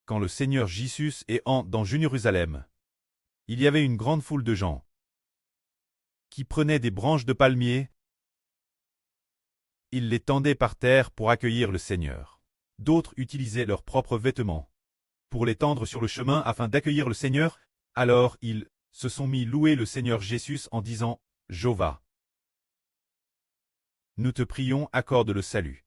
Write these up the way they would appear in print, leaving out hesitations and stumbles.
quand le Seigneur Jésus est dans Jérusalem, il y avait une grande foule de gens qui prenaient des branches de palmier. Ils les tendaient par terre pour accueillir le Seigneur. D'autres utilisaient leurs propres vêtements pour les tendre sur le chemin afin d'accueillir le Seigneur. Alors ils se sont mis louer le Seigneur Jésus en disant « Jéhovah, nous te prions, accorde le salut.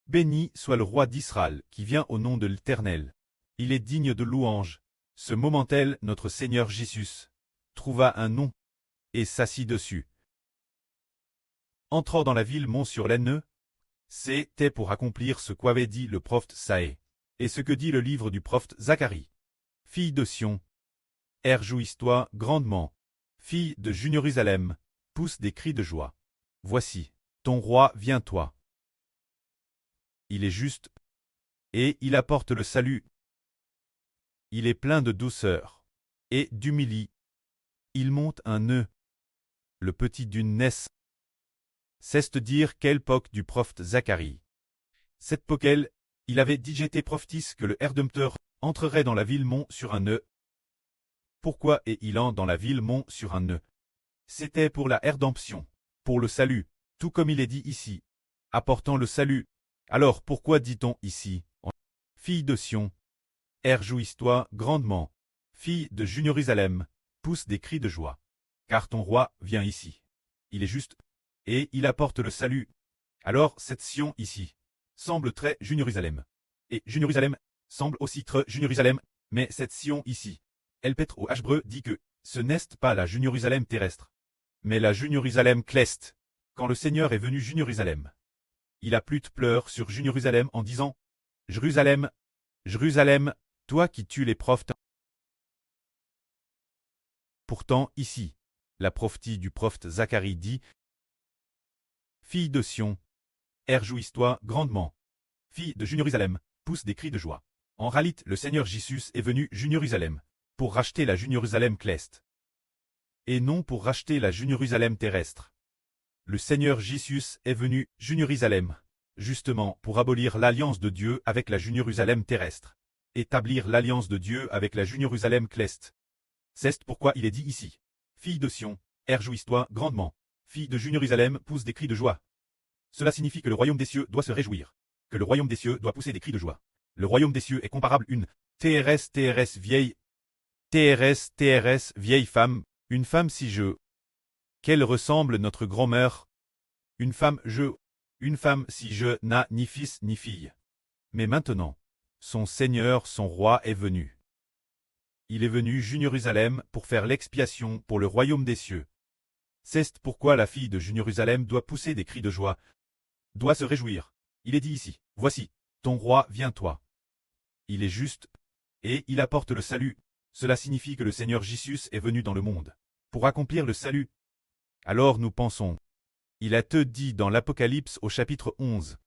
Béni soit le roi d'Israël qui vient au nom de l'Éternel. Il est digne de louange. » Ce moment-là, notre Seigneur Jésus trouva un nom et s'assit dessus. Entrant dans la ville Mont-sur-l'Aisne, c'était pour accomplir ce qu'avait dit le prophète Isaïe, et ce que dit le livre du prophète Zacharie. Fille de Sion, réjouis-toi grandement. Fille de Jérusalem, pousse des cris de joie. Voici, ton roi vient toi. Il est juste, et il apporte le salut. Il est plein de douceur et d'humilité. Il monte un nœud, le petit d'une naisse. C'est dire quelle époque du prophète Zacharie. Cette époque-là, il avait dit j'étais prophétise que le Rédempteur entrerait dans la ville Mont sur un nœud. Pourquoi est-il dans la ville Mont sur un nœud? C'était pour la rédemption, pour le salut, tout comme il est dit ici, apportant le salut. Alors pourquoi dit-on ici, fille de Sion, réjouis-toi grandement, fille de Jérusalem, pousse des cris de joie, car ton roi vient ici. Il est juste, et il apporte le salut. Alors cette Sion ici semble très Jérusalem, et Jérusalem semble aussi très Jérusalem, mais cette Sion ici, El Pètre au Hébreu dit que ce n'est pas la Jérusalem terrestre, mais la Jérusalem céleste. Quand le Seigneur est venu Jérusalem, il a plu de pleurs sur Jérusalem en disant « Jérusalem, Jérusalem, toi qui tues les prophètes. » Pourtant ici, la prophétie du prophète Zacharie dit « Fille de Sion, réjouis-toi grandement. Fille de Jérusalem, pousse des cris de joie. » En réalité, le Seigneur Jésus est venu Jérusalem pour racheter la Jérusalem céleste, et non pour racheter la Jérusalem terrestre. Le Seigneur Jésus est venu Jérusalem, justement pour abolir l'alliance de Dieu avec la Jérusalem terrestre, établir l'alliance de Dieu avec la Jérusalem céleste. C'est pourquoi il est dit ici, fille de Sion, réjouis-toi grandement, fille de Jérusalem, pousse des cris de joie. Cela signifie que le royaume des cieux doit se réjouir, que le royaume des cieux doit pousser des cris de joie. Le royaume des cieux est comparable à une TRS vieille femme, une femme si qu'elle ressemble notre grand-mère, une femme si n'a ni fils ni fille. Mais maintenant, son Seigneur, son roi est venu. Il est venu Jérusalem pour faire l'expiation pour le royaume des cieux. C'est pourquoi la fille de Jérusalem doit pousser des cris de joie, doit se réjouir. Il est dit ici, voici, ton roi vient toi. Il est juste, et il apporte le salut. Cela signifie que le Seigneur Jésus est venu dans le monde pour accomplir le salut. Alors nous pensons, il a te dit dans l'Apocalypse au chapitre 11,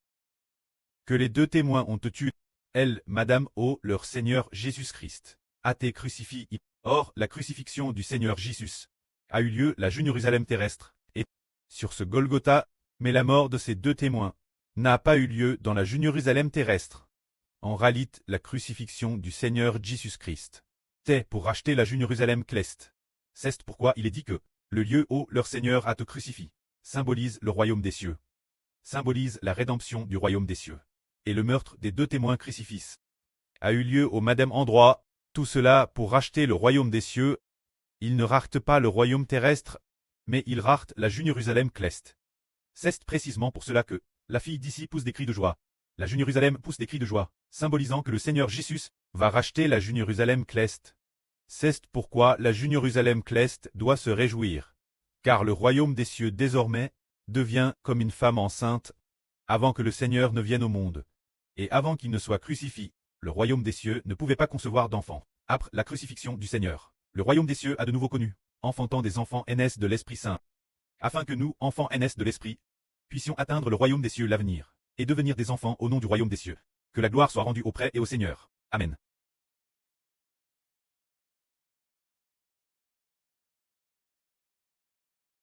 que les deux témoins ont te tué, elle, Madame, leur Seigneur Jésus-Christ, a été crucifié. Or, la crucifixion du Seigneur Jésus a eu lieu la Jérusalem terrestre, et sur ce Golgotha, mais la mort de ces deux témoins n'a pas eu lieu dans la Jérusalem terrestre. En réalité, la crucifixion du Seigneur Jésus-Christ c'est pour racheter la Jérusalem céleste. C'est pourquoi il est dit que le lieu où leur Seigneur a te crucifié symbolise le royaume des cieux, symbolise la rédemption du royaume des cieux. Et le meurtre des deux témoins crucifix a eu lieu au même endroit, tout cela pour racheter le royaume des cieux. Il ne rachète pas le royaume terrestre, mais il rachète la Jérusalem céleste. C'est précisément pour cela que la fille d'ici pousse des cris de joie. La Jérusalem pousse des cris de joie, symbolisant que le Seigneur Jésus va racheter la Jérusalem céleste. C'est pourquoi la Jérusalem céleste doit se réjouir, car le royaume des cieux désormais devient comme une femme enceinte, avant que le Seigneur ne vienne au monde, et avant qu'il ne soit crucifié. Le royaume des cieux ne pouvait pas concevoir d'enfants. Après la crucifixion du Seigneur, le royaume des cieux a de nouveau connu, enfantant des enfants aînés de l'Esprit Saint, afin que nous, enfants aînés de l'Esprit, puissions atteindre le royaume des cieux l'avenir, et devenir des enfants au nom du royaume des cieux. Que la gloire soit rendue auprès et au Seigneur. Amen.